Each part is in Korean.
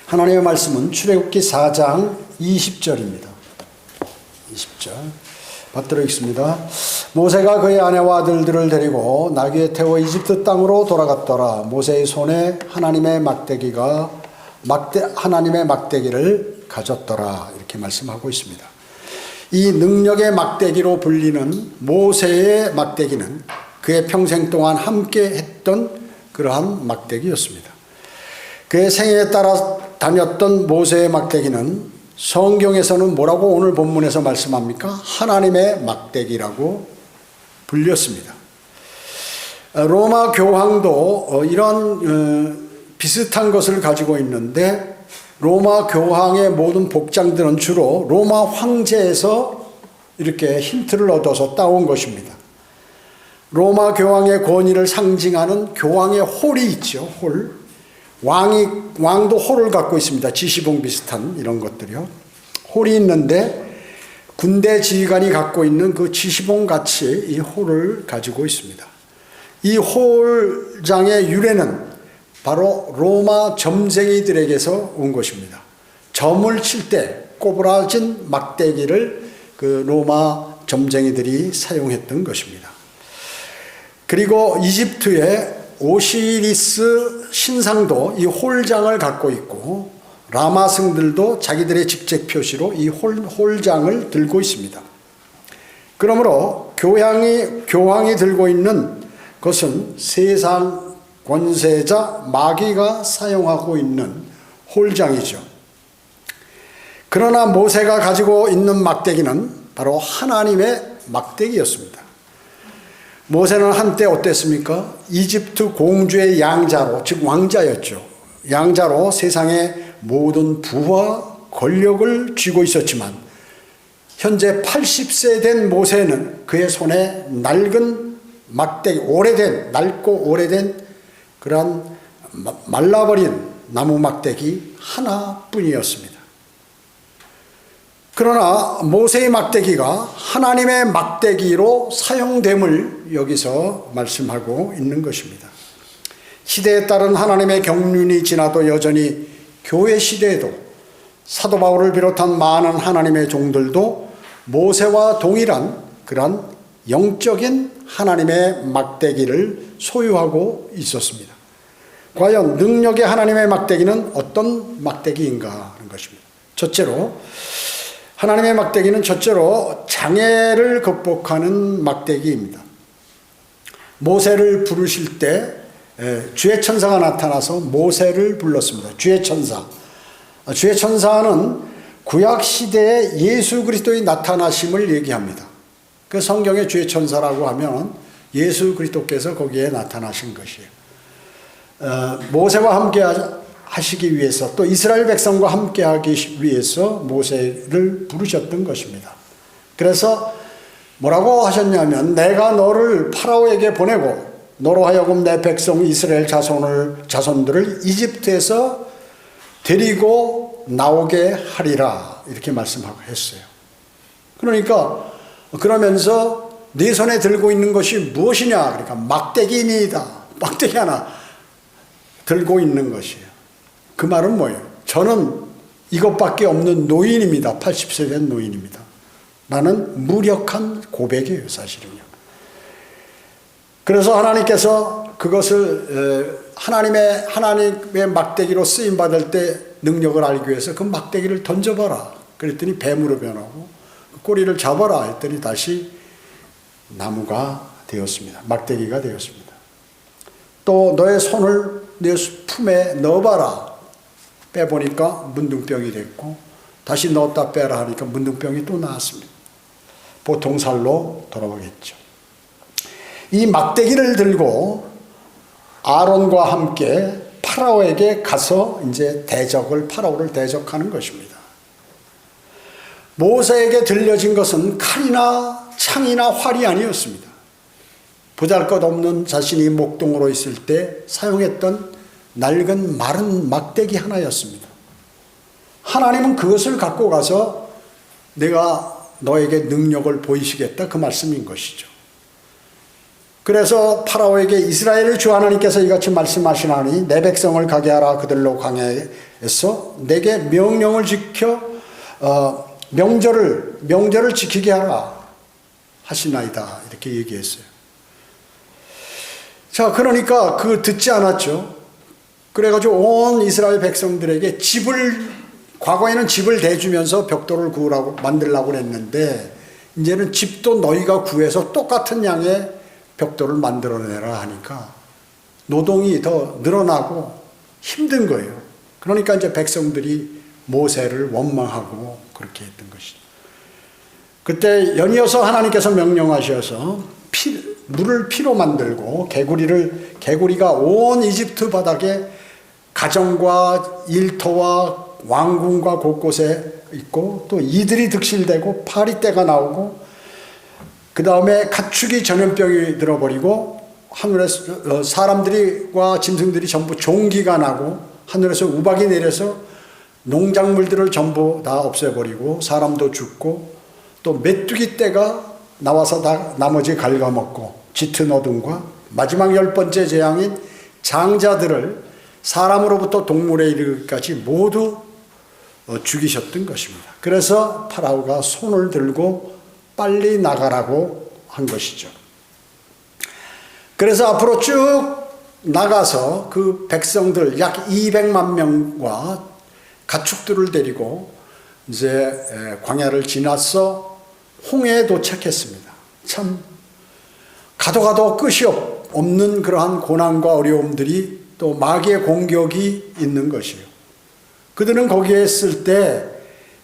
하나님의 말씀은 출애굽기 4장 20절입니다. 20절 받들어 읽습니다. 모세가 그의 아내와 아들들을 데리고 나귀에 태워 이집트 땅으로 돌아갔더라. 모세의 손에 하나님의 막대기를 가졌더라. 이렇게 말씀하고 있습니다. 이 능력의 막대기로 불리는 모세의 막대기는 그의 평생 동안 함께 했던 그러한 막대기였습니다. 그의 생애에 따라 다녔던 모세의 막대기는 성경에서는 뭐라고 오늘 본문에서 말씀합니까? 하나님의 막대기라고 불렸습니다. 로마 교황도 이런 비슷한 것을 가지고 있는데 로마 교황의 모든 복장들은 주로 로마 황제에서 이렇게 힌트를 얻어서 따온 것입니다. 로마 교황의 권위를 상징하는 교황의 홀이 있죠. 홀. 왕도 홀을 갖고 있습니다. 지시봉 비슷한 이런 것들이요. 홀이 있는데 군대 지휘관이 갖고 있는 그 지시봉 같이 이 홀을 가지고 있습니다. 이 홀장의 유래는 바로 로마 점쟁이들에게서 온 것입니다. 점을 칠 때 꼬부라진 막대기를 그 로마 점쟁이들이 사용했던 것입니다. 그리고 이집트의 오시리스 신상도 이 홀장을 갖고 있고 라마승들도 자기들의 직책 표시로 이 홀장을 들고 있습니다. 그러므로 교황이 들고 있는 것은 세상 권세자 마귀가 사용하고 있는 홀장이죠. 그러나 모세가 가지고 있는 막대기는 바로 하나님의 막대기였습니다. 모세는 한때 어땠습니까? 이집트 공주의 양자로, 즉 왕자였죠. 양자로 세상의 모든 부와 권력을 쥐고 있었지만 현재 80세 된 모세는 그의 손에 낡은 막대기, 낡고 오래된 그러한 말라버린 나무 막대기 하나뿐이었습니다. 그러나 모세의 막대기가 하나님의 막대기로 사용됨을 여기서 말씀하고 있는 것입니다. 시대에 따른 하나님의 경륜이 지나도 여전히 교회 시대에도 사도 바울을 비롯한 많은 하나님의 종들도 모세와 동일한 그러한 영적인 하나님의 막대기를 소유하고 있었습니다. 과연 능력의 하나님의 막대기는 어떤 막대기인가 하는 것입니다. 하나님의 막대기는 첫째로 장애를 극복하는 막대기입니다. 모세를 부르실 때 주의 천사가 나타나서 모세를 불렀습니다. 주의 천사. 주의 천사는 구약 시대에 예수 그리스도의 나타나심을 얘기합니다. 그 성경의 주의 천사라고 하면 예수 그리스도께서 거기에 나타나신 것이에요. 모세와 함께 하시기 위해서 또 이스라엘 백성과 함께 하기 위해서 모세를 부르셨던 것입니다. 그래서 뭐라고 하셨냐면 내가 너를 파라오에게 보내고 너로 하여금 내 백성 이스라엘 자손들을 이집트에서 데리고 나오게 하리라 이렇게 말씀했어요. 그러면서 네 손에 들고 있는 것이 무엇이냐? 그러니까 막대기입니다. 막대기 하나 들고 있는 것이에요. 그 말은 뭐예요? 저는 이것밖에 없는 노인입니다. 80세 된 노인입니다. 라는 무력한 고백이에요, 사실은요. 그래서 하나님께서 그것을 하나님의 막대기로 쓰임받을 때 능력을 알기 위해서 그 막대기를 던져봐라. 그랬더니 뱀으로 변하고 꼬리를 잡아라 했더니 다시 나무가 되었습니다. 막대기가 되었습니다. 또 너의 손을 내 품에 넣어봐라. 빼보니까 문둥병이 됐고 다시 넣었다 빼라 하니까 문둥병이 또 나왔습니다. 보통 살로 돌아오겠죠. 이 막대기를 들고 아론과 함께 파라오에게 가서 이제 파라오를 대적하는 것입니다. 모세에게 들려진 것은 칼이나 창이나 활이 아니었습니다. 보잘것없는 자신이 목동으로 있을 때 사용했던 낡은 마른 막대기 하나였습니다. 하나님은 그것을 갖고 가서 내가 너에게 능력을 보이시겠다 그 말씀인 것이죠. 그래서 파라오에게 이스라엘의 주 하나님께서 이같이 말씀하시나니 내 백성을 가게 하라. 그들로 내게 명령을 지켜 명절을 지키게 하라 하시나이다. 이렇게 얘기했어요. 자, 그러니까 듣지 않았죠. 그래가지고 온 이스라엘 백성들에게 과거에는 집을 대주면서 벽돌을 만들라고 했는데, 이제는 집도 너희가 구해서 똑같은 양의 벽돌을 만들어내라 하니까 노동이 더 늘어나고 힘든 거예요. 그러니까 이제 백성들이 모세를 원망하고 그렇게 했던 것이죠. 그때 연이어서 하나님께서 명령하셔서 물을 피로 만들고 개구리가 온 이집트 바닥에 가정과 일터와 왕궁과 곳곳에 있고, 또 이들이 득실되고 파리떼가 나오고, 그 다음에 가축이 전염병이 들어버리고, 하늘에서 사람들과 짐승들이 전부 종기가 나고, 하늘에서 우박이 내려서 농작물들을 전부 다 없애버리고, 사람도 죽고, 또 메뚜기 떼가 나와서 다 나머지 갉아먹고, 짙은 어둠과 마지막 10번째 재앙인 장자들을 사람으로부터 동물에 이르기까지 모두 죽이셨던 것입니다. 그래서 파라오가 손을 들고 빨리 나가라고 한 것이죠. 그래서 앞으로 쭉 나가서 그 백성들 약 200만 명과 가축들을 데리고 이제 광야를 지나서 홍해에 도착했습니다. 참 가도 끝이 없는 그러한 고난과 어려움들이, 또 마귀의 공격이 있는 것이에요. 그들은 거기에 있을 때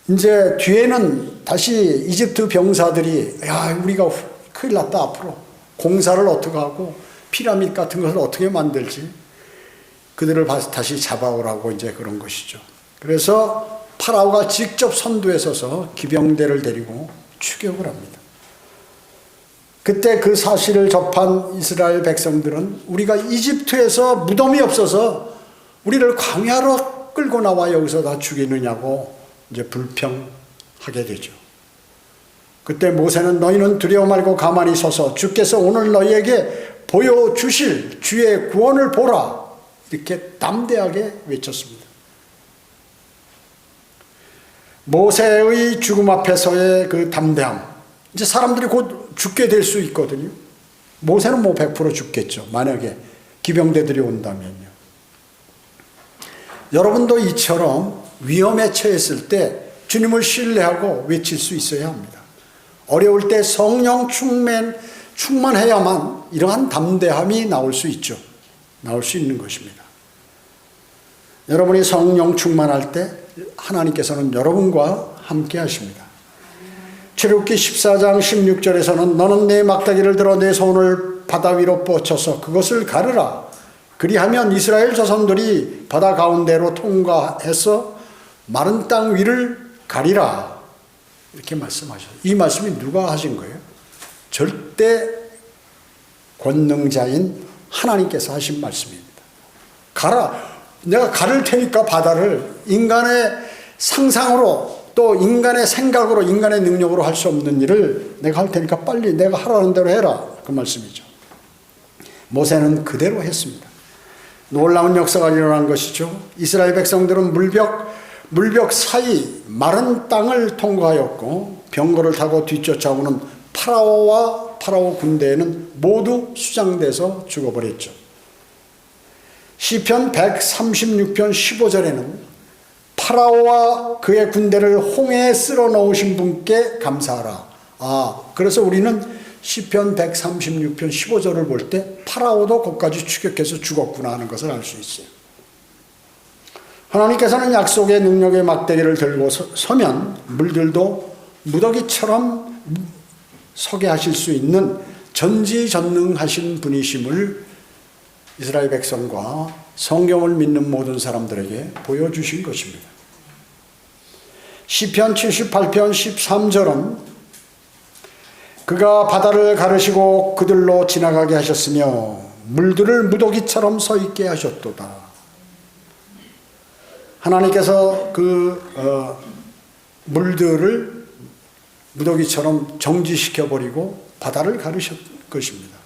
이제 뒤에는 다시 이집트 병사들이 우리가 큰일 났다, 앞으로 공사를 어떻게 하고 피라미드 같은 것을 어떻게 만들지, 그들을 다시 잡아오라고 이제 그런 것이죠. 그래서 파라오가 직접 선두에 서서 기병대를 데리고 추격을 합니다. 그때 그 사실을 접한 이스라엘 백성들은 우리가 이집트에서 무덤이 없어서 우리를 광야로 끌고 나와 여기서 다 죽이느냐고 이제 불평하게 되죠. 그때 모세는 너희는 두려워 말고 가만히 서서 주께서 오늘 너희에게 보여주실 주의 구원을 보라, 이렇게 담대하게 외쳤습니다. 모세의 죽음 앞에서의 그 담대함, 이제 사람들이 곧 죽게 될 수 있거든요. 모세는 100% 죽겠죠, 만약에 기병대들이 온다면요. 여러분도 이처럼 위험에 처했을 때 주님을 신뢰하고 외칠 수 있어야 합니다. 어려울 때 성령 충만해야만 이러한 담대함이 나올 수 있죠. 나올 수 있는 것입니다. 여러분이 성령 충만할 때 하나님께서는 여러분과 함께 하십니다. 출애굽기 14장 16절에서는 너는 내 막대기를 들어 내 손을 바다 위로 뻗쳐서 그것을 가르라. 그리하면 이스라엘 자손들이 바다 가운데로 통과해서 마른 땅 위를 가리라. 이렇게 말씀하셨어요. 이 말씀이 누가 하신 거예요? 절대 권능자인 하나님께서 하신 말씀입니다. 가라. 내가 가를 테니까 바다를 인간의 상상으로, 또 인간의 생각으로, 인간의 능력으로 할 수 없는 일을 내가 할 테니까 빨리 내가 하라는 대로 해라, 그 말씀이죠. 모세는 그대로 했습니다. 놀라운 역사가 일어난 것이죠. 이스라엘 백성들은 물벽 사이 마른 땅을 통과하였고, 병거를 타고 뒤쫓아오는 파라오와 파라오 군대에는 모두 수장돼서 죽어버렸죠. 시편 136편 15절에는 파라오와 그의 군대를 홍해에 쓸어 넣으신 분께 감사하라. 그래서 우리는 시편 136편 15절을 볼 때 파라오도 거기까지 추격해서 죽었구나 하는 것을 알 수 있어요. 하나님께서는 약속의 능력의 막대기를 들고 서면 물들도 무더기처럼 서게 하실 수 있는 전지전능하신 분이심을 이스라엘 백성과 성경을 믿는 모든 사람들에게 보여주신 것입니다. 시편 78편 13절은 그가 바다를 가르시고 그들로 지나가게 하셨으며 물들을 무더기처럼 서 있게 하셨도다. 하나님께서 물들을 무더기처럼 정지시켜버리고 바다를 가르셨 것입니다.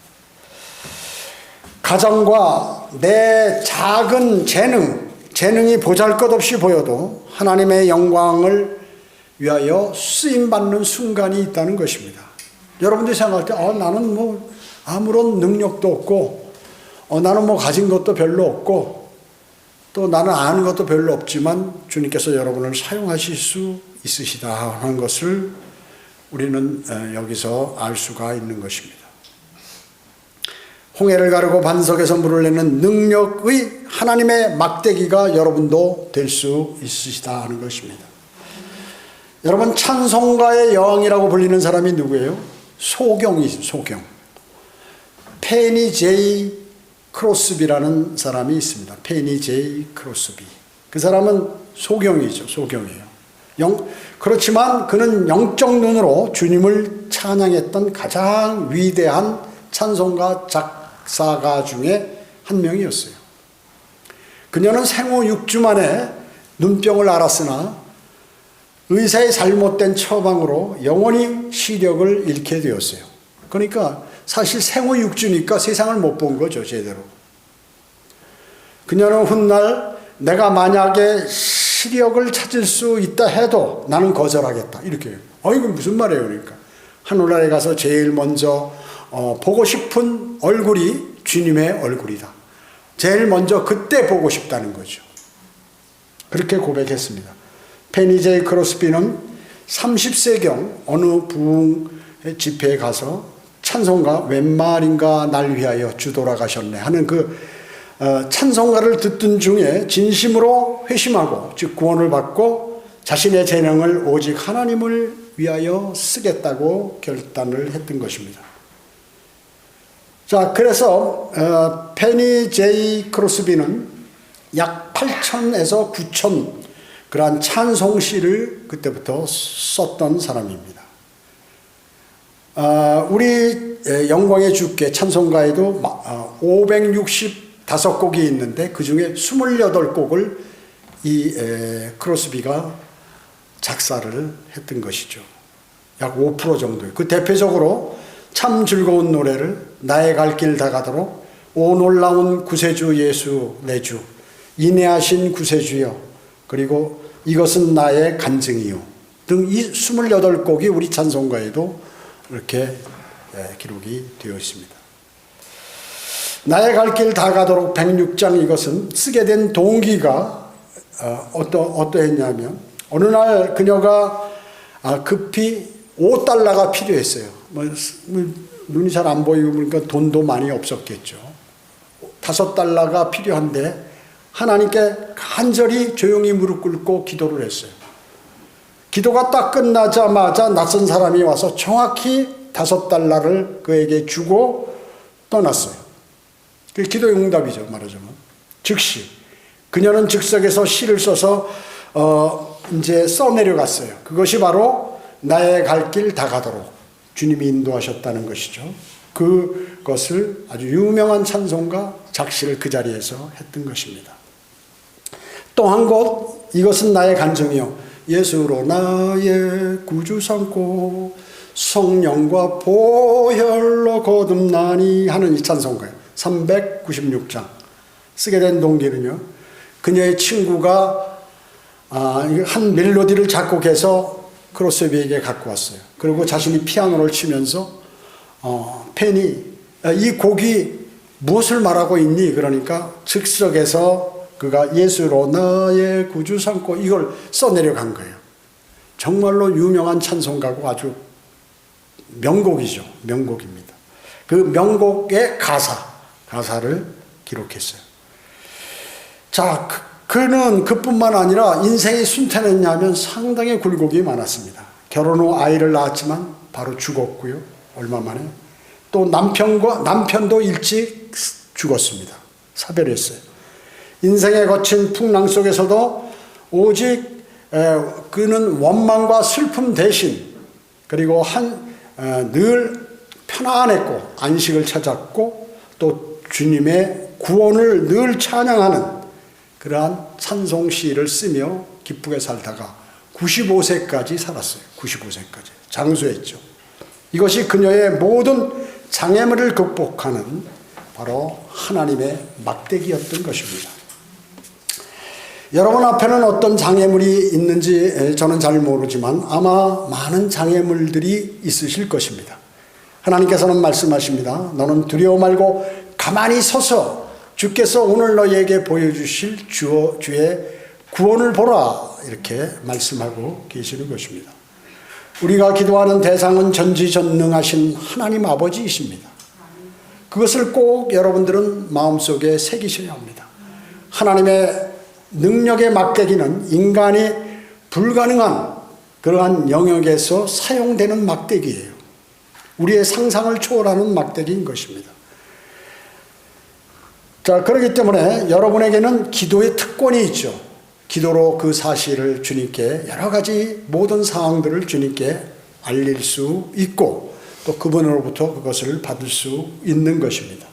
가정과 내 작은 재능, 재능이 보잘것없이 보여도 하나님의 영광을 위하여 쓰임받는 순간이 있다는 것입니다. 여러분들이 생각할 때 나는 뭐 아무런 능력도 없고 나는 뭐 가진 것도 별로 없고 또 나는 아는 것도 별로 없지만 주님께서 여러분을 사용하실 수 있으시다 하는 것을 우리는 여기서 알 수가 있는 것입니다. 홍해를 가르고 반석에서 물을 내는 능력의 하나님의 막대기가 여러분도 될 수 있으시다 하는 것입니다. 여러분, 찬송가의 여왕이라고 불리는 사람이 누구예요? 소경이죠. 소경. 페니 제이 크로스비라는 사람이 있습니다. 페니 제이 크로스비. 그 사람은 소경이죠. 소경이에요. 그렇지만 그는 영적 눈으로 주님을 찬양했던 가장 위대한 찬송가 작사가 중에 한 명이었어요. 그녀는 생후 6주 만에 눈병을 앓았으나 의사의 잘못된 처방으로 영원히 시력을 잃게 되었어요. 그러니까 사실 생후 6주니까 세상을 못 본 거죠, 제대로. 그녀는 훗날 내가 만약에 시력을 찾을 수 있다 해도 나는 거절하겠다. 이렇게 해요. 이건 무슨 말이에요, 그러니까. 하늘나라에 가서 제일 먼저 보고 싶은 얼굴이 주님의 얼굴이다. 제일 먼저 그때 보고 싶다는 거죠. 그렇게 고백했습니다. 페니 제이 크로스비는 30세경 어느 부흥 집회에 가서 찬송가 웬 말인가 날 위하여 주 돌아가셨네 하는 그 찬송가를 듣던 중에 진심으로 회심하고 즉 구원을 받고 자신의 재능을 오직 하나님을 위하여 쓰겠다고 결단을 했던 것입니다. 자, 그래서 페니 제이 크로스비는 약 8,000에서 9,000 그러한 찬송시를 그때부터 썼던 사람입니다. 우리 영광의 주께 찬송가에도 565곡이 있는데 그 중에 28곡을 이 크로스비가 작사를 했던 것이죠. 약 5% 정도예요. 그 대표적으로 참 즐거운 노래를 나의 갈 길 다 가도록 오 놀라운 구세주 예수 내 주 인내하신 구세주여 그리고 이것은 나의 간증이요 등 이 28곡이 우리 찬송가에도 이렇게 기록이 되어 있습니다. 나의 갈 길 다 가도록 106장 이것은 쓰게 된 동기가 어떠했냐면 어느 날 그녀가 급히 $5가 필요했어요. 눈이 잘 안 보이고 그러니까 돈도 많이 없었겠죠. $5가 필요한데 하나님께 간절히 조용히 무릎 꿇고 기도를 했어요. 기도가 딱 끝나자마자 낯선 사람이 와서 정확히 $5를 그에게 주고 떠났어요. 그게 기도의 응답이죠, 말하자면. 즉시. 그녀는 즉석에서 시를 써서 이제 써내려갔어요. 그것이 바로 나의 갈 길 다 가도록 주님이 인도하셨다는 것이죠. 그것을 아주 유명한 찬송가 작시를 그 자리에서 했던 것입니다. 또 한 곳 이것은 나의 간증이요 예수로 나의 구주 삼고 성령과 보혈로 거듭나니 하는 이 찬송가예요. 396장 쓰게 된 동기는요 그녀의 친구가 한 멜로디를 작곡해서 크로스비에게 갖고 왔어요. 그리고 자신이 피아노를 치면서 펜이 이 곡이 무엇을 말하고 있니? 그러니까 즉석에서 그가 예수로 나의 구주 삼고 이걸 써내려간 거예요. 정말로 유명한 찬송가고 아주 명곡이죠. 명곡입니다. 그 명곡의 가사를 기록했어요. 자, 그는 그뿐만 아니라 인생이 순탄했냐면 상당히 굴곡이 많았습니다. 결혼 후 아이를 낳았지만 바로 죽었고요. 얼마 만에. 또 남편도 일찍 죽었습니다. 사별했어요. 인생에 거친 풍랑 속에서도 오직 그는 원망과 슬픔 대신 그리고 늘 편안했고 안식을 찾았고 또 주님의 구원을 늘 찬양하는 그러한 찬송시를 쓰며 기쁘게 살다가 95세까지 살았어요. 95세까지 장수했죠. 이것이 그녀의 모든 장애물을 극복하는 바로 하나님의 막대기였던 것입니다. 여러분 앞에는 어떤 장애물이 있는지 저는 잘 모르지만 아마 많은 장애물들이 있으실 것입니다. 하나님께서는 말씀하십니다. 너는 두려워 말고 가만히 서서 주께서 오늘 너희에게 보여주실 주의 구원을 보라, 이렇게 말씀하고 계시는 것입니다. 우리가 기도하는 대상은 전지전능하신 하나님 아버지이십니다. 그것을 꼭 여러분들은 마음속에 새기셔야 합니다. 하나님의 능력의 막대기는 인간이 불가능한 그러한 영역에서 사용되는 막대기예요. 우리의 상상을 초월하는 막대기인 것입니다. 자, 그렇기 때문에 여러분에게는 기도의 특권이 있죠. 기도로 그 사실을 주님께, 여러 가지 모든 상황들을 주님께 알릴 수 있고 또 그분으로부터 그것을 받을 수 있는 것입니다.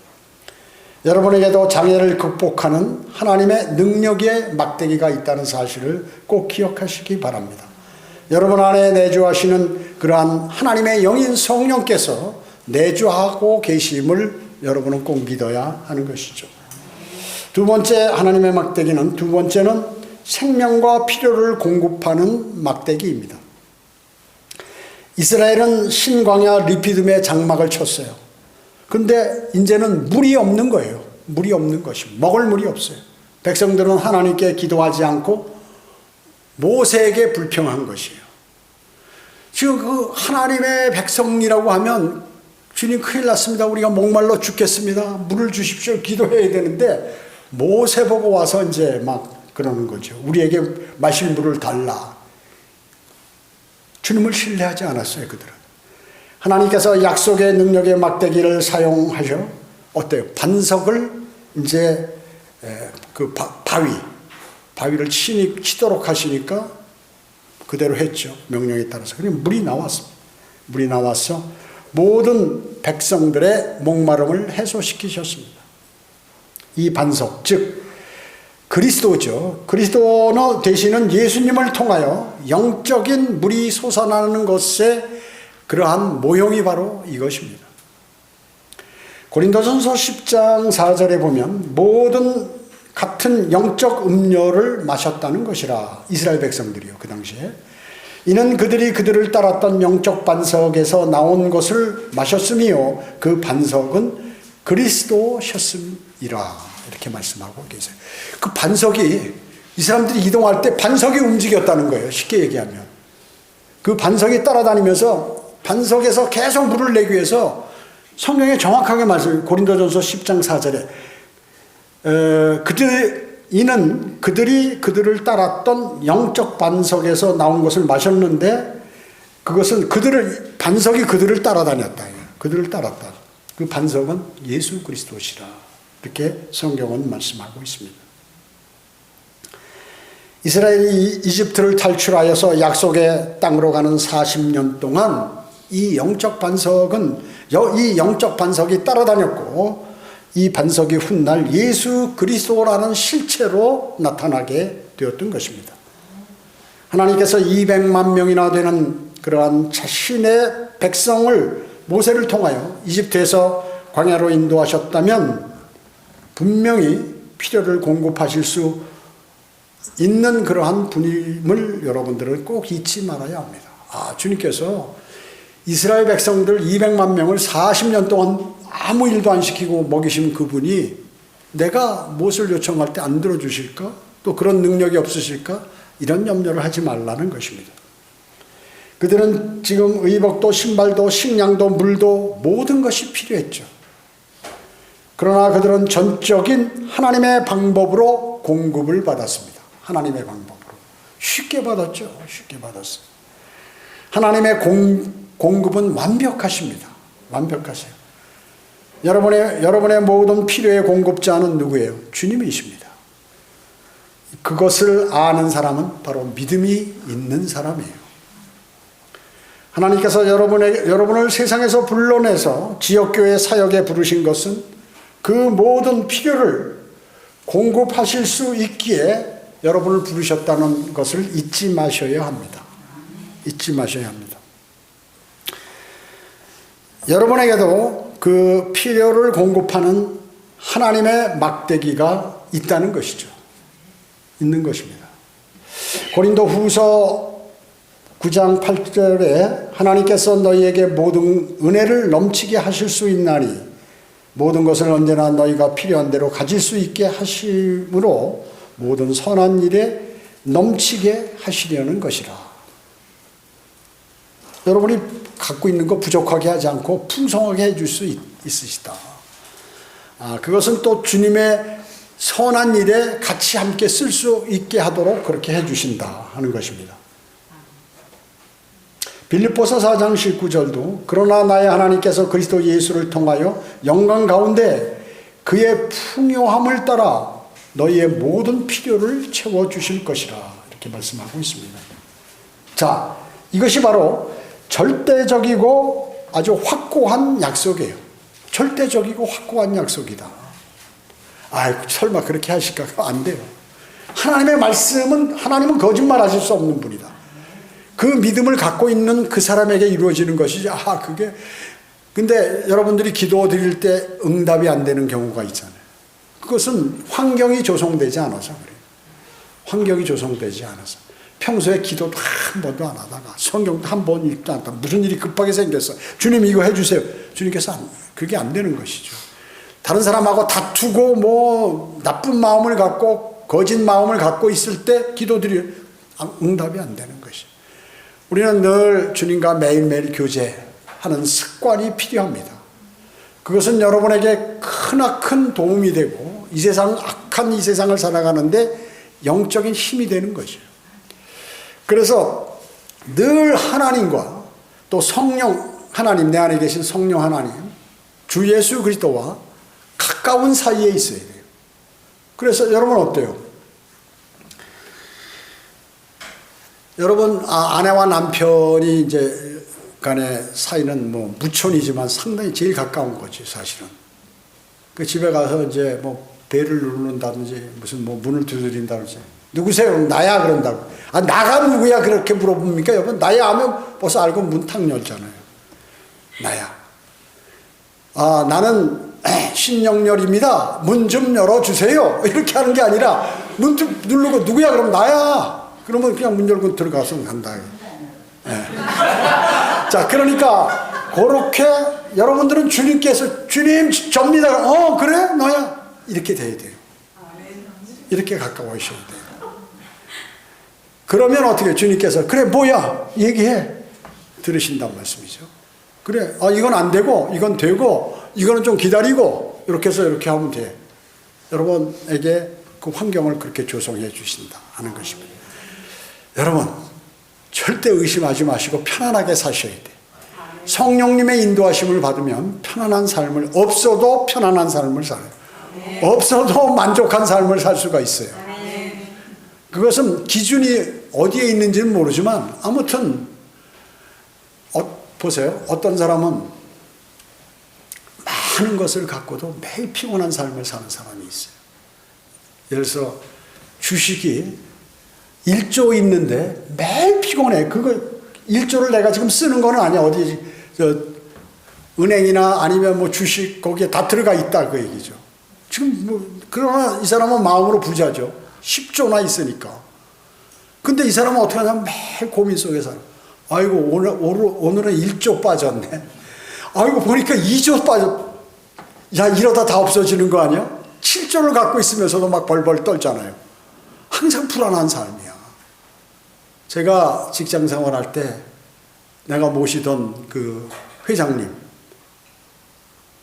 여러분에게도 장애를 극복하는 하나님의 능력의 막대기가 있다는 사실을 꼭 기억하시기 바랍니다. 여러분 안에 내주하시는 그러한 하나님의 영인 성령께서 내주하고 계심을 여러분은 꼭 믿어야 하는 것이죠. 두 번째 하나님의 막대기는, 두 번째는 생명과 필요를 공급하는 막대기입니다. 이스라엘은 신광야 리피dim의 장막을 쳤어요. 근데 이제는 물이 없는 거예요. 물이 없는 것입니다. 먹을 물이 없어요. 백성들은 하나님께 기도하지 않고 모세에게 불평한 것이에요. 지금 그 하나님의 백성이라고 하면 주님 큰일 났습니다. 우리가 목말라 죽겠습니다. 물을 주십시오. 기도해야 되는데 모세 보고 와서 이제 막 그러는 거죠. 우리에게 마실 물을 달라. 주님을 신뢰하지 않았어요, 그들은. 하나님께서 약속의 능력의 막대기를 사용하셔 어때요? 반석을 이제 그 바위를 치도록 하시니까 그대로 했죠. 명령에 따라서. 그럼 물이 나왔습니다. 물이 나와서 모든 백성들의 목마름을 해소시키셨습니다. 이 반석, 즉 그리스도죠. 그리스도 되시는 예수님을 통하여 영적인 물이 솟아나는 것에 그러한 모형이 바로 이것입니다. 고린도전서 10장 4절에 보면 모든 같은 영적 음료를 마셨다는 것이라, 이스라엘 백성들이요, 그 당시에. 이는 그들이 그들을 따랐던 영적 반석에서 나온 것을 마셨음이요 그 반석은 그리스도셨음이라, 이렇게 말씀하고 계세요. 그 반석이, 이 사람들이 이동할 때 반석이 움직였다는 거예요. 쉽게 얘기하면 그 반석이 따라다니면서 반석에서 계속 물을 내기 위해서 성경에 정확하게 말씀해요. 고린도전서 10장 4절에 이는 그들이 그들을 따랐던 영적 반석에서 나온 것을 마셨는데 그것은 반석이 그들을 따라다녔다. 그들을 따랐다. 그 반석은 예수 그리스도시라, 이렇게 성경은 말씀하고 있습니다. 이스라엘이 이집트를 탈출하여서 약속의 땅으로 가는 40년 동안 이 영적 반석이 따라다녔고, 이 반석이 훗날 예수 그리스도라는 실체로 나타나게 되었던 것입니다. 하나님께서 200만 명이나 되는 그러한 자신의 백성을 모세를 통하여 이집트에서 광야로 인도하셨다면 분명히 필요를 공급하실 수 있는 그러한 분임을 여러분들은 꼭 잊지 말아야 합니다. 주님께서 이스라엘 백성들 200만 명을 40년 동안 아무 일도 안 시키고 먹이신 그분이 내가 무엇을 요청할 때 안 들어주실까? 또 그런 능력이 없으실까? 이런 염려를 하지 말라는 것입니다. 그들은 지금 의복도 신발도 식량도 물도 모든 것이 필요했죠. 그러나 그들은 전적인 하나님의 방법으로 공급을 받았습니다. 하나님의 방법으로. 쉽게 받았죠. 쉽게 받았어요. 하나님의 공급은 완벽하십니다. 완벽하세요. 여러분의 모든 필요의 공급자는 누구예요? 주님이십니다. 그것을 아는 사람은 바로 믿음이 있는 사람이에요. 하나님께서 여러분을 세상에서 불러내서 지역교회 사역에 부르신 것은 그 모든 필요를 공급하실 수 있기에 여러분을 부르셨다는 것을 잊지 마셔야 합니다. 잊지 마셔야 합니다. 여러분에게도 그 필요를 공급하는 하나님의 막대기가 있다는 것이죠. 있는 것입니다. 고린도 후서 9장 8절에 하나님께서 너희에게 모든 은혜를 넘치게 하실 수 있나니 모든 것을 언제나 너희가 필요한 대로 가질 수 있게 하심으로 모든 선한 일에 넘치게 하시려는 것이라. 여러분이 갖고 있는 거 부족하게 하지 않고 풍성하게 해줄 수 있으시다. 그것은 또 주님의 선한 일에 같이 함께 쓸 수 있게 하도록 그렇게 해주신다 하는 것입니다. 빌립보서 4장 19절도 그러나 나의 하나님께서 그리스도 예수를 통하여 영광 가운데 그의 풍요함을 따라 너희의 모든 필요를 채워주실 것이라 이렇게 말씀하고 있습니다. 자, 이것이 바로 절대적이고 아주 확고한 약속이에요. 절대적이고 확고한 약속이다. 설마 그렇게 하실까? 안 돼요. 하나님의 말씀은 하나님은 거짓말하실 수 없는 분이다. 그 믿음을 갖고 있는 그 사람에게 이루어지는 것이지. 근데 여러분들이 기도 드릴 때 응답이 안 되는 경우가 있잖아요. 그것은 환경이 조성되지 않아서 그래요. 환경이 조성되지 않아서. 평소에 기도도 한 번도 안 하다가 성경도 한 번 읽지 않다. 무슨 일이 급하게 생겼어. 주님 이거 해주세요. 주님께서 그게 안 되는 것이죠. 다른 사람하고 다투고 나쁜 마음을 갖고 거짓 마음을 갖고 있을 때 기도들이 응답이 안 되는 것이죠. 우리는 늘 주님과 매일매일 교제하는 습관이 필요합니다. 그것은 여러분에게 크나큰 도움이 되고 이 세상 악한 이 세상을 살아가는데 영적인 힘이 되는 것이에요. 그래서 늘 하나님과 또 성령 하나님, 내 안에 계신 성령 하나님, 주 예수 그리스도와 가까운 사이에 있어야 돼요. 그래서 여러분 어때요? 여러분 아내와 남편이 이제 간의 사이는 무촌이지만 상당히 제일 가까운 거지 사실은. 그 집에 가서 이제 배를 누른다든지 무슨 문을 두드린다든지 누구세요? 나야 그런다고. 나가 누구야 그렇게 물어봅니까 여러분? 나야 하면 벌써 알고 문 탁 열잖아요. 나야. 나는 신영렬입니다. 문 좀 열어주세요. 이렇게 하는 게 아니라 문 좀 누르고 누구야? 그럼 나야. 그러면 그냥 문 열고 들어가서 간다. 네. 자, 그러니까 그렇게 여러분들은 주님께서 주님 접니다. 그래? 너야. 이렇게 돼야 돼요. 이렇게 가까워지셔야 돼요. 그러면 어떻게 주님께서 그래 뭐야? 얘기해. 들으신다는 말씀이죠. 그래. 이건 안 되고 이건 되고 이거는 좀 기다리고 이렇게 해서 이렇게 하면 돼. 여러분에게 그 환경을 그렇게 조성해 주신다 하는 것입니다. 여러분 절대 의심하지 마시고 편안하게 사셔야 돼. 성령님의 인도하심을 받으면 편안한 삶을 없어도 편안한 삶을 살아요. 없어도 만족한 삶을 살 수가 있어요. 그것은 기준이 어디에 있는지는 모르지만 아무튼 보세요. 어떤 사람은 많은 것을 갖고도 매일 피곤한 삶을 사는 사람이 있어요. 예를 들어서 주식이 1조 있는데 매일 피곤해. 그거 1조를 내가 지금 쓰는 건 아니야. 어디 은행이나 아니면 주식 거기에 다 들어가 있다 그 얘기죠. 지금 그러나 이 사람은 마음으로 부자죠. 10조나 있으니까. 근데 이 사람은 어떻게 하냐면 매일 고민 속에 살아. 아이고 오늘은 1조 빠졌네. 아이고 보니까 2조 빠졌. 야 이러다 다 없어지는 거 아니야? 7조를 갖고 있으면서도 막 벌벌 떨잖아요. 항상 불안한 삶이야. 제가 직장 생활할 때 내가 모시던 그 회장님,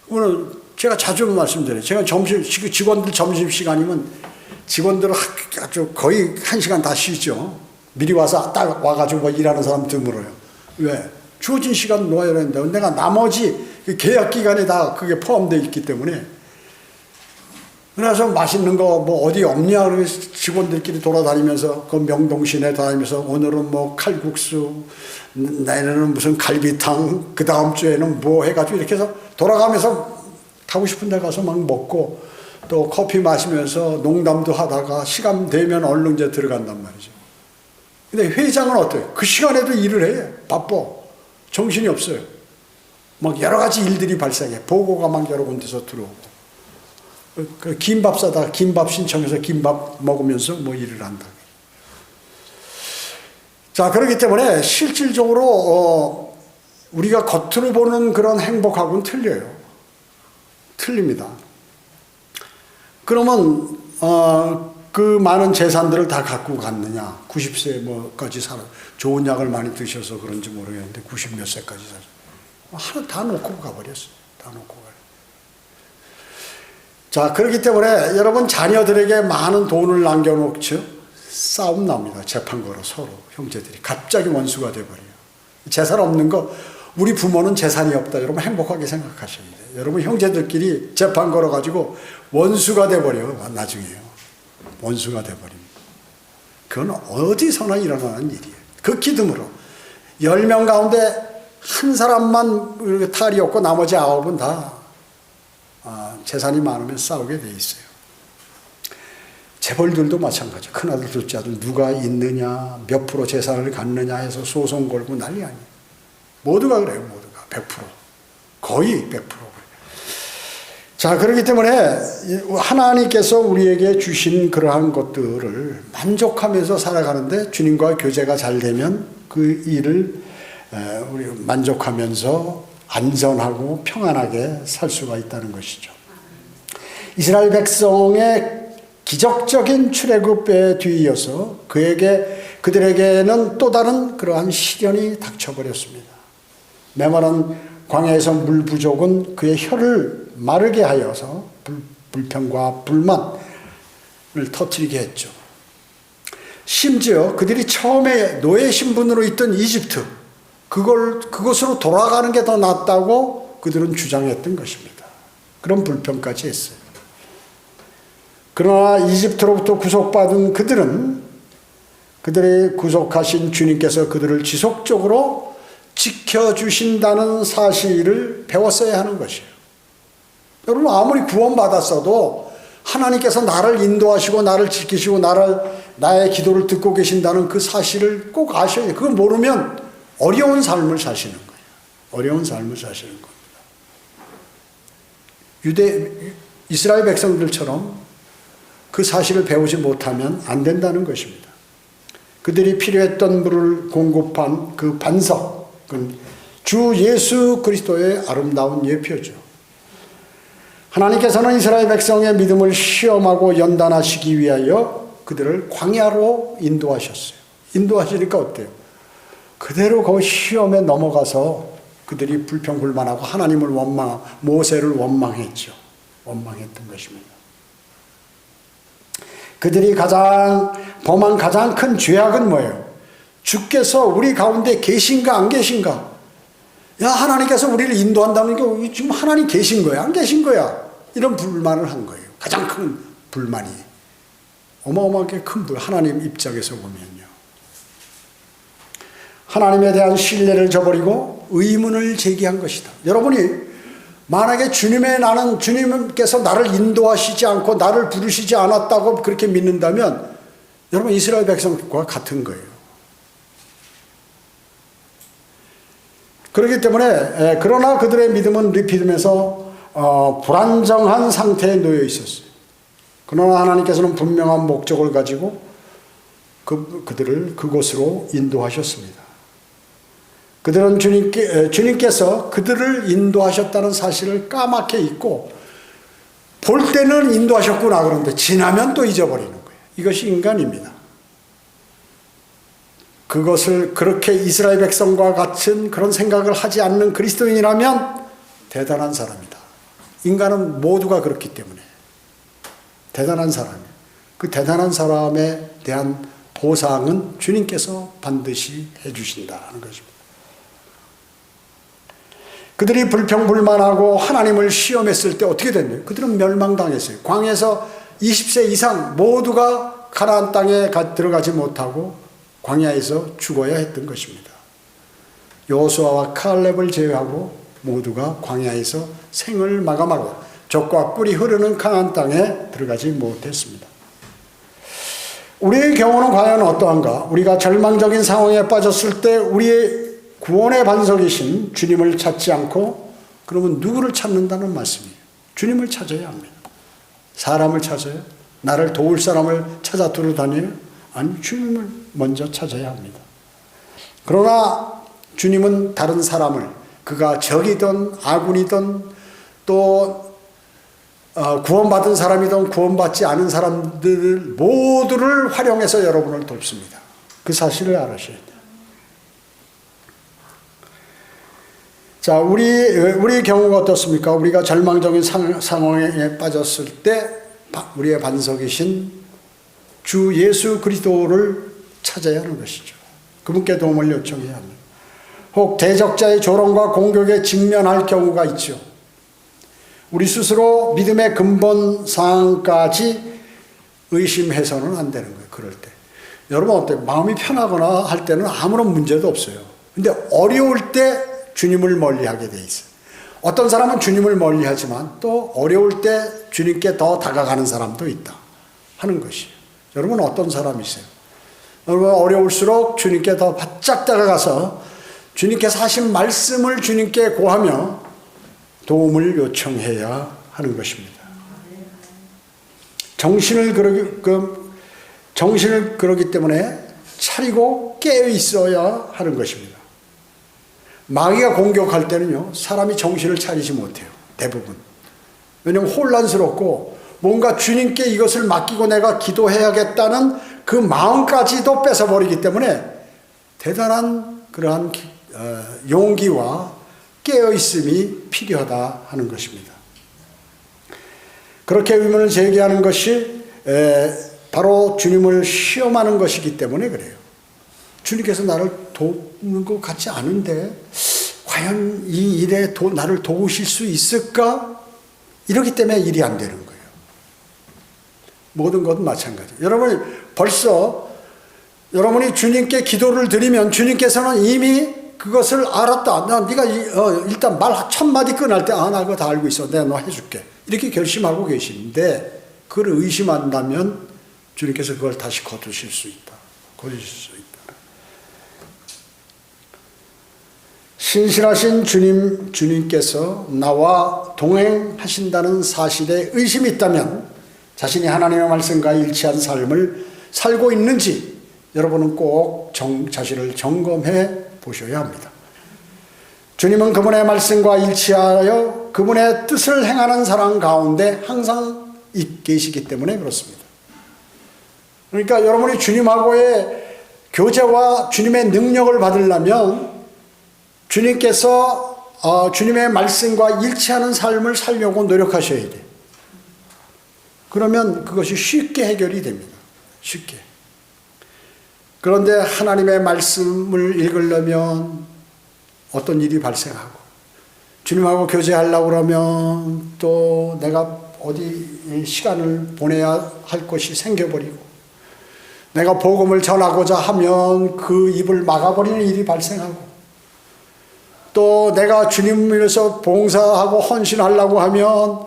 오늘 제가 자주 말씀드려요. 제가 직원들 점심시간이면 직원들은 아주 거의 1시간 다 쉬죠. 미리 와서 딱 와가지고 일하는 사람 드물어요. 왜? 주어진 시간 놓아야 되는데 내가 나머지 계약 기간에 다 그게 포함되어 있기 때문에. 그래서 맛있는 거 어디 없냐 그러면 직원들끼리 돌아다니면서 그 명동시내 다니면서 오늘은 칼국수, 내일은 무슨 갈비탕, 그 다음 주에는 해가지고 이렇게 해서 돌아가면서 가고 싶은 데 가서 막 먹고 또 커피 마시면서 농담도 하다가 시간 되면 얼른 이제 들어간단 말이죠. 근데 회장은 어때요? 그 시간에도 일을 해. 바빠. 정신이 없어요. 막 여러 가지 일들이 발생해. 보고가 막 여러 군데서 들어오고. 그 김밥 싸다 김밥 신청해서 김밥 먹으면서 뭐 일을 한다. 자, 그렇기 때문에 실질적으로 우리가 겉으로 보는 그런 행복하고는 틀려요. 틀립니다. 그러면 그 많은 재산들을 다 갖고 갔느냐? 90세 뭐까지 살아 좋은 약을 많이 드셔서 그런지 모르겠는데 90 몇 세까지 살아. 하나 다 놓고 가버렸어요. 다 놓고 가요. 자, 그렇기 때문에 여러분 자녀들에게 많은 돈을 남겨놓죠. 싸움 납니다. 재판 걸어 서로 형제들이 갑자기 원수가 돼버려요. 재산 없는 거 우리 부모는 재산이 없다. 여러분 행복하게 생각하셔야 돼요. 여러분 형제들끼리 재판 걸어가지고 원수가 돼버려요. 나중에요. 원수가 돼버립니다. 그건 어디서나 일어나는 일이에요. 극히 드물어. 10명 가운데 한 사람만 탈이 없고 나머지 9은 다 재산이 많으면 싸우게 돼 있어요. 재벌들도 마찬가지. 큰아들 둘째 아들 누가 있느냐 몇 프로 재산을 갖느냐 해서 소송 걸고 난리 아니에요. 모두가 그래요. 모두가 100% 거의 100%. 자, 그렇기 때문에 하나님께서 우리에게 주신 그러한 것들을 만족하면서 살아가는데 주님과 교제가 잘 되면 그 일을 우리 만족하면서 안전하고 평안하게 살 수가 있다는 것이죠. 이스라엘 백성의 기적적인 출애굽에 뒤이어서 그들에게는 또 다른 그러한 시련이 닥쳐버렸습니다. 메마른 광야에서 물 부족은 그의 혀를 마르게 하여서 불평과 불만을 터뜨리게 했죠. 심지어 그들이 처음에 노예 신분으로 있던 이집트 그것으로 돌아가는 게 더 낫다고 그들은 주장했던 것입니다. 그런 불평까지 했어요. 그러나 이집트로부터 구속받은 그들의 구속하신 주님께서 그들을 지속적으로 지켜주신다는 사실을 배웠어야 하는 것이에요. 여러분 아무리 구원받았어도 하나님께서 나를 인도하시고 나를 지키시고 나의 기도를 듣고 계신다는 그 사실을 꼭 아셔야 돼요. 그걸 모르면 어려운 삶을 사시는 거예요. 어려운 삶을 사시는 겁니다. 이스라엘 백성들처럼 그 사실을 배우지 못하면 안 된다는 것입니다. 그들이 필요했던 물을 공급한 그 반석은 주 예수 그리스도의 아름다운 예표죠. 하나님께서는 이스라엘 백성의 믿음을 시험하고 연단하시기 위하여 그들을 광야로 인도하셨어요. 인도하시니까 어때요? 그대로 그 시험에 넘어가서 그들이 불평불만하고 하나님을 모세를 원망했죠. 원망했던 것입니다. 그들이 범한 가장 큰 죄악은 뭐예요? 주께서 우리 가운데 계신가 안 계신가? 야, 하나님께서 우리를 인도한다는 게 지금 하나님 계신 거야 안 계신 거야? 이런 불만을 한 거예요. 가장 큰 불만이. 어마어마하게 큰 하나님 입장에서 보면요. 하나님에 대한 신뢰를 저버리고 의문을 제기한 것이다. 여러분이 만약에 주님께서 나를 인도하시지 않고 나를 부르시지 않았다고 그렇게 믿는다면 여러분 이스라엘 백성과 같은 거예요. 그렇기 때문에 그러나 그들의 믿음은 리피듬에서 불안정한 상태에 놓여 있었어요. 그러나 하나님께서는 분명한 목적을 가지고 그들을 그곳으로 인도하셨습니다. 그들은 주님께서 그들을 인도하셨다는 사실을 까맣게 잊고 볼 때는 인도하셨구나 그런데 지나면 또 잊어버리는 거예요. 이것이 인간입니다. 그것을 그렇게 이스라엘 백성과 같은 그런 생각을 하지 않는 그리스도인이라면 대단한 사람이다. 인간은 모두가 그렇기 때문에 대단한 사람이에요. 그 대단한 사람에 대한 보상은 주님께서 반드시 해주신다는 것입니다. 그들이 불평불만하고 하나님을 시험했을 때 어떻게 됐나요? 그들은 멸망당했어요. 광야에서 20세 이상 모두가 가나안 땅에 들어가지 못하고 광야에서 죽어야 했던 것입니다. 여호수아와 칼렙을 제외하고 모두가 광야에서 생을 마감하고 젖과 꿀이 흐르는 가나안 땅에 들어가지 못했습니다. 우리의 경우는 과연 어떠한가? 우리가 절망적인 상황에 빠졌을 때 우리의 구원의 반석이신 주님을 찾지 않고 그러면 누구를 찾는다는 말씀이에요? 주님을 찾아야 합니다. 사람을 찾아요? 나를 도울 사람을 찾아 돌아다녀요? 아니, 주님을 먼저 찾아야 합니다. 그러나 주님은 다른 사람을, 그가 적이든 아군이든 또 구원받은 사람이든 구원받지 않은 사람들 모두를 활용해서 여러분을 돕습니다. 그 사실을 알으셔야 돼요. 자, 우리 경우가 어떻습니까? 우리가 절망적인 상황에 빠졌을 때 우리의 반석이신 주 예수 그리스도를 찾아야 하는 것이죠. 그분께 도움을 요청해야 합니다. 혹 대적자의 조롱과 공격에 직면할 경우가 있죠. 우리 스스로 믿음의 근본 사항까지 의심해서는 안 되는 거예요. 그럴 때. 여러분 어때요? 마음이 편하거나 할 때는 아무런 문제도 없어요. 근데 어려울 때 주님을 멀리하게 돼 있어요. 어떤 사람은 주님을 멀리하지만 또 어려울 때 주님께 더 다가가는 사람도 있다 하는 것이에요. 여러분 어떤 사람이세요? 여러분 어려울수록 주님께 더 바짝 다가가서 주님께서 하신 말씀을 주님께 고하며 도움을 요청해야 하는 것입니다. 정신을 그러기 때문에 차리고 깨어 있어야 하는 것입니다. 마귀가 공격할 때는요, 사람이 정신을 차리지 못해요. 대부분. 왜냐하면 혼란스럽고 뭔가 주님께 이것을 맡기고 내가 기도해야겠다는 그 마음까지도 뺏어버리기 때문에 대단한 그러한 용기와 깨어있음이 필요하다 하는 것입니다. 그렇게 의문을 제기하는 것이 바로 주님을 시험하는 것이기 때문에 그래요. 주님께서 나를 돕는 것 같지 않은데 과연 이 일에 나를 도우실 수 있을까? 이렇기 때문에 일이 안 되는 거예요. 모든 것은 마찬가지예요. 여러분이 벌써 여러분이 주님께 기도를 드리면 주님께서는 이미 그것을 알았다. 네가 일단 말 첫 마디 끝날 때 나 그거 다 알고 있어. 내가 너 해줄게. 이렇게 결심하고 계시는데 그걸 의심한다면 주님께서 그걸 다시 거두실 수 있다. 거두실 수 있다. 신실하신 주님께서 나와 동행하신다는 사실에 의심이 있다면 자신이 하나님의 말씀과 일치한 삶을 살고 있는지 여러분은 꼭 자신을 점검해 보셔야 합니다. 주님은 그분의 말씀과 일치하여 그분의 뜻을 행하는 사람 가운데 항상 계시기 때문에 그렇습니다. 그러니까 여러분이 주님하고의 교제와 주님의 능력을 받으려면 주님께서 주님의 말씀과 일치하는 삶을 살려고 노력하셔야 돼요. 그러면 그것이 쉽게 해결이 됩니다. 쉽게. 그런데 하나님의 말씀을 읽으려면 어떤 일이 발생하고 주님하고 교제하려고 그러면 또 내가 어디 시간을 보내야 할 것이 생겨버리고 내가 복음을 전하고자 하면 그 입을 막아버리는 일이 발생하고 또 내가 주님 위해서 봉사하고 헌신하려고 하면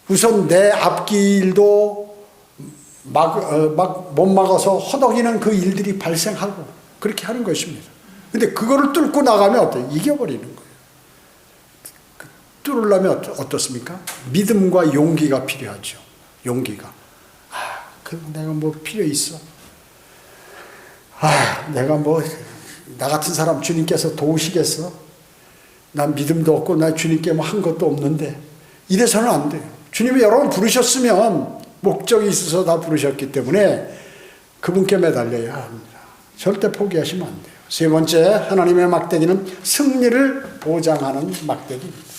우선 내 앞길도 못 막아서 허덕이는 그 일들이 발생하고 그렇게 하는 것입니다. 근데 그거를 뚫고 나가면 어때요? 이겨버리는 거예요. 뚫으려면 어떻습니까? 믿음과 용기가 필요하죠. 용기가. 내가 뭐 필요 있어. 내가 뭐 나 같은 사람 주님께서 도우시겠어? 난 믿음도 없고 나 주님께 뭐 한 것도 없는데 이래서는 안 돼요. 주님이 여러분 부르셨으면 목적이 있어서 다 부르셨기 때문에 그분께 매달려야 합니다. 절대 포기하시면 안 돼요. 세 번째, 하나님의 막대기는 승리를 보장하는 막대기입니다.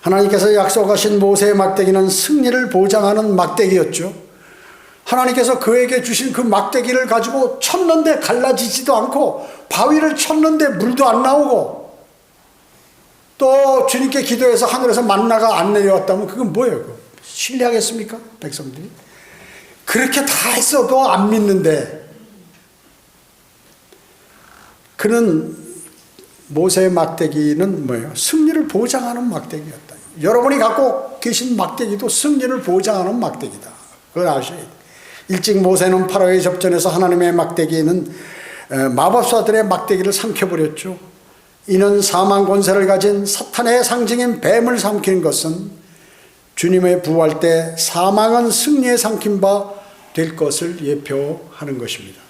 하나님께서 약속하신 모세의 막대기는 승리를 보장하는 막대기였죠. 하나님께서 그에게 주신 그 막대기를 가지고 쳤는데 갈라지지도 않고 바위를 쳤는데 물도 안 나오고 또 주님께 기도해서 하늘에서 만나가 안 내려왔다면 그건 뭐예요? 신뢰하겠습니까? 백성들이? 그렇게 다 했어도 안 믿는데 그는 모세의 막대기는 뭐예요? 승리를 보장하는 막대기였다. 여러분이 갖고 계신 막대기도 승리를 보장하는 막대기다. 그걸 아셔야 돼요. 일찍 모세는 파라오의 접전에서 하나님의 막대기는 마법사들의 막대기를 삼켜버렸죠. 이는 사망 권세를 가진 사탄의 상징인 뱀을 삼키는 것은 주님의 부활 때 사망은 승리에 삼킨 바 될 것을 예표하는 것입니다.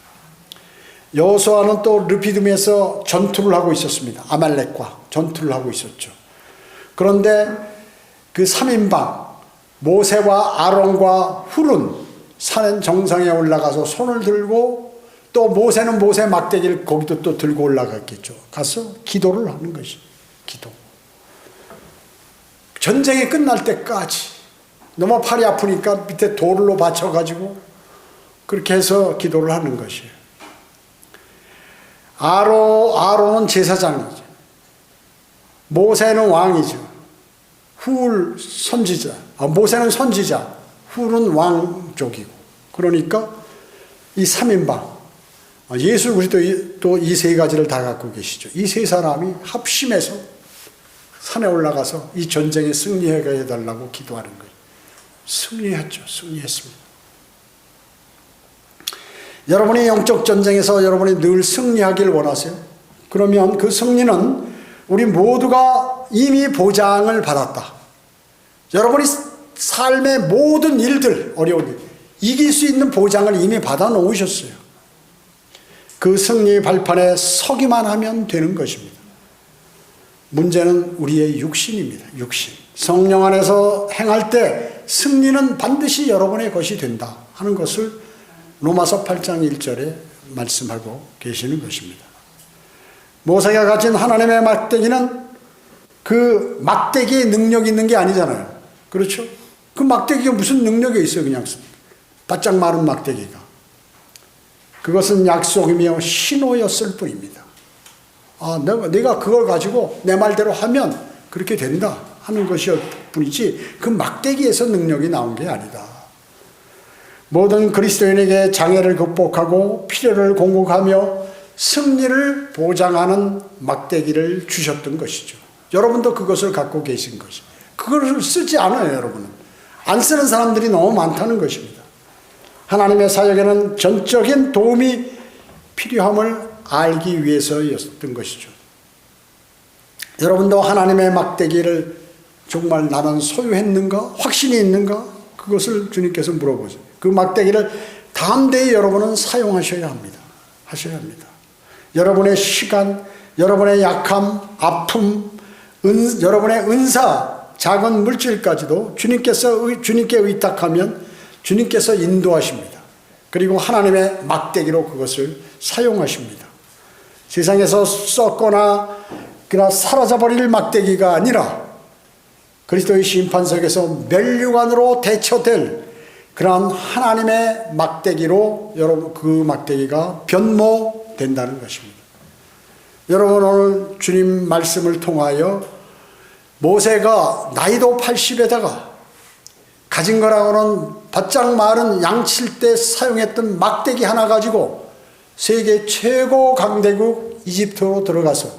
여호수아는 또 르피딤에서 전투를 하고 있었습니다. 아말렉과 전투를 하고 있었죠. 그런데 그 3인방 모세와 아론과 훌은 산 정상에 올라가서 손을 들고, 또 모세는 모세 막대기를 거기도 또 들고 올라갔겠죠. 가서 기도를 하는 것이 기도. 전쟁이 끝날 때까지 너무 팔이 아프니까 밑에 돌로 받쳐가지고 그렇게 해서 기도를 하는 것이에요. 아론은 제사장이죠. 모세는 왕이죠. 훌 선지자. 모세는 선지자. 훌은 왕 쪽이고. 그러니까 이 3인방. 예수 그리스도 이 세 가지를 다 갖고 계시죠. 이 세 사람이 합심해서 산에 올라가서 이 전쟁에 승리하게 해달라고 기도하는 거예요. 승리했죠. 승리했습니다. 여러분이 영적 전쟁에서 여러분이 늘 승리하길 원하세요? 그러면 그 승리는 우리 모두가 이미 보장을 받았다. 여러분이 삶의 모든 일들, 어려운 일, 이길 수 있는 보장을 이미 받아 놓으셨어요. 그 승리의 발판에 서기만 하면 되는 것입니다. 문제는 우리의 육신입니다. 육신. 성령 안에서 행할 때 승리는 반드시 여러분의 것이 된다 하는 것을 로마서 8장 1절에 말씀하고 계시는 것입니다. 모세가 가진 하나님의 막대기는 그 막대기에 능력이 있는 게 아니잖아요. 그렇죠? 그 막대기가 무슨 능력이 있어요? 그냥 바짝 마른 막대기가. 그것은 약속이며 신호였을 뿐입니다. 내가 그걸 가지고 내 말대로 하면 그렇게 된다 하는 것이었 뿐이지 그 막대기에서 능력이 나온 게 아니다. 모든 그리스도인에게 장애를 극복하고 필요를 공급하며 승리를 보장하는 막대기를 주셨던 것이죠. 여러분도 그것을 갖고 계신 것이죠. 그것을 쓰지 않아요. 여러분은. 안 쓰는 사람들이 너무 많다는 것입니다. 하나님의 사역에는 전적인 도움이 필요함을 알기 위해서였던 것이죠. 여러분도 하나님의 막대기를 정말 나는 소유했는가? 확신이 있는가? 그것을 주님께서 물어보죠. 그 막대기를 담대히 여러분은 사용하셔야 합니다. 하셔야 합니다. 여러분의 시간, 여러분의 약함, 아픔, 여러분의 은사, 작은 물질까지도 주님께 의탁하면 주님께서 인도하십니다. 그리고 하나님의 막대기로 그것을 사용하십니다. 세상에서 썩거나 그나 사라져버릴 막대기가 아니라 그리스도의 심판석에서 멸류관으로 대처될 그러한 하나님의 막대기로 여러분 그 막대기가 변모된다는 것입니다. 여러분 오늘 주님 말씀을 통하여 모세가 나이도 80에다가 가진 거라고는 바짝 마른 양칠 때 사용했던 막대기 하나 가지고 세계 최고 강대국 이집트로 들어가서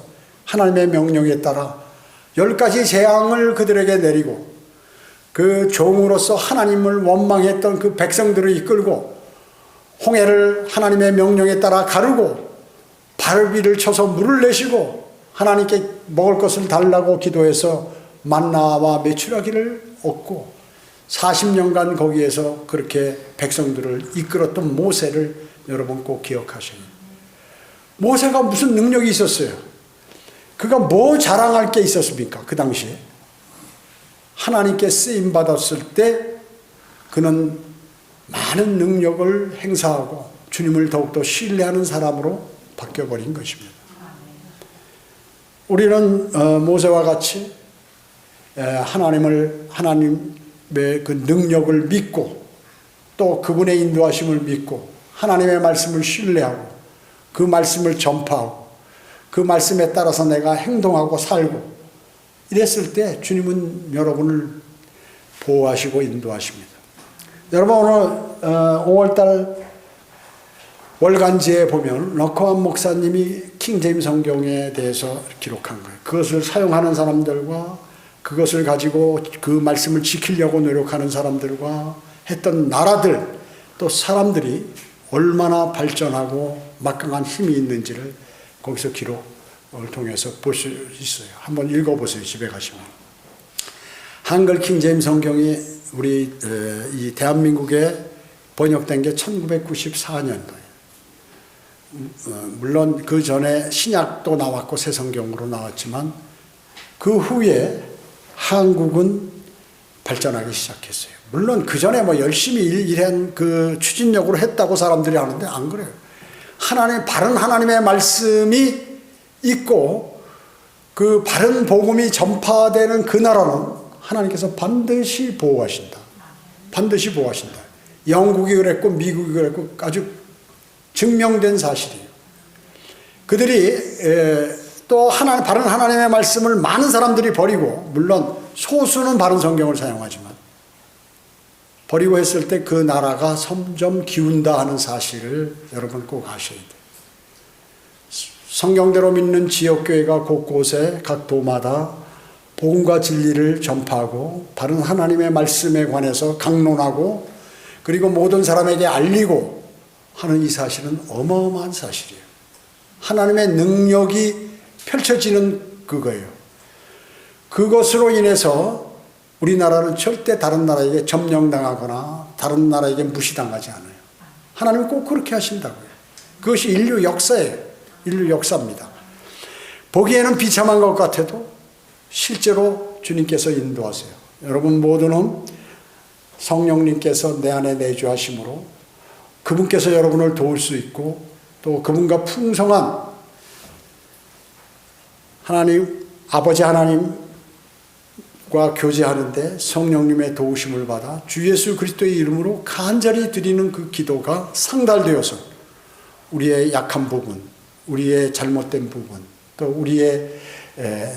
하나님의 명령에 따라 10가지 재앙을 그들에게 내리고 그 종으로서 하나님을 원망했던 그 백성들을 이끌고 홍해를 하나님의 명령에 따라 가르고 바위를 쳐서 물을 내시고 하나님께 먹을 것을 달라고 기도해서 만나와 메추라기를 얻고 40년간 거기에서 그렇게 백성들을 이끌었던 모세를 여러분 꼭 기억하셔야 해요. 모세가 무슨 능력이 있었어요? 그가 뭐 자랑할 게 있었습니까? 그 당시에 하나님께 쓰임받았을 때 그는 많은 능력을 행사하고 주님을 더욱더 신뢰하는 사람으로 바뀌어버린 것입니다. 우리는 모세와 같이 하나님의 그 능력을 믿고 또 그분의 인도하심을 믿고 하나님의 말씀을 신뢰하고 그 말씀을 전파하고 그 말씀에 따라서 내가 행동하고 살고 이랬을 때 주님은 여러분을 보호하시고 인도하십니다. 여러분 오늘 5월달 월간지에 보면 러커한 목사님이 킹제임스 성경에 대해서 기록한 거예요. 그것을 사용하는 사람들과 그것을 가지고 그 말씀을 지키려고 노력하는 사람들과 했던 나라들 또 사람들이 얼마나 발전하고 막강한 힘이 있는지를 거기서 기록을 통해서 볼 수 있어요. 한번 읽어보세요. 집에 가시면. 한글 킹제임 성경이 우리 이 대한민국에 번역된 게 1994년도예요. 물론 그 전에 신약도 나왔고 새 성경으로 나왔지만 그 후에 한국은 발전하기 시작했어요. 물론 그 전에 뭐 열심히 일한 그 추진력으로 했다고 사람들이 하는데 안 그래요. 바른 하나님의 말씀이 있고 그 바른 복음이 전파되는 그 나라는 하나님께서 반드시 보호하신다. 반드시 보호하신다. 영국이 그랬고 미국이 그랬고 아주 증명된 사실이에요. 그들이 또 바른 하나님의 말씀을 많은 사람들이 버리고, 물론 소수는 바른 성경을 사용하지만 버리고 했을 때 그 나라가 점점 기운다 하는 사실을 여러분 꼭 아셔야 돼요. 성경대로 믿는 지역교회가 곳곳에 각 도마다 복음과 진리를 전파하고 바른 하나님의 말씀에 관해서 강론하고 그리고 모든 사람에게 알리고 하는 이 사실은 어마어마한 사실이에요. 하나님의 능력이 펼쳐지는 그거예요. 그것으로 인해서 우리나라는 절대 다른 나라에게 점령당하거나 다른 나라에게 무시당하지 않아요. 하나님은 꼭 그렇게 하신다고요. 그것이 인류 역사예요. 인류 역사입니다. 보기에는 비참한 것 같아도 실제로 주님께서 인도하세요. 여러분 모두는 성령님께서 내 안에 내주하심으로 그분께서 여러분을 도울 수 있고 또 그분과 풍성한 하나님, 아버지 하나님과 교제하는데 성령님의 도우심을 받아 주 예수 그리스도의 이름으로 간절히 드리는 그 기도가 상달되어서 우리의 약한 부분, 우리의 잘못된 부분, 또 우리의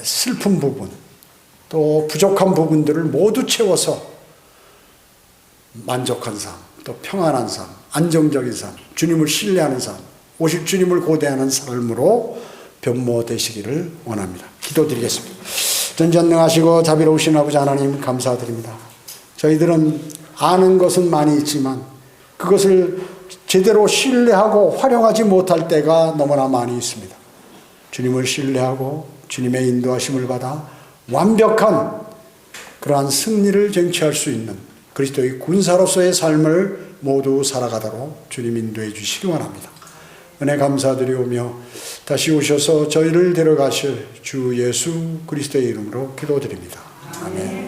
슬픈 부분, 또 부족한 부분들을 모두 채워서 만족한 삶, 또 평안한 삶, 안정적인 삶, 주님을 신뢰하는 삶, 오실 주님을 고대하는 삶으로 변모되시기를 원합니다. 기도드리겠습니다. 전전능하시고 자비로우신 아버지 하나님 감사드립니다. 저희들은 아는 것은 많이 있지만 그것을 제대로 신뢰하고 활용하지 못할 때가 너무나 많이 있습니다. 주님을 신뢰하고 주님의 인도하심을 받아 완벽한 그러한 승리를 쟁취할 수 있는 그리스도의 군사로서의 삶을 모두 살아가도록 주님 인도해 주시기 원합니다. 은혜 감사드리오며 다시 오셔서 저희를 데려가실 주 예수 그리스도의 이름으로 기도드립니다. 아멘.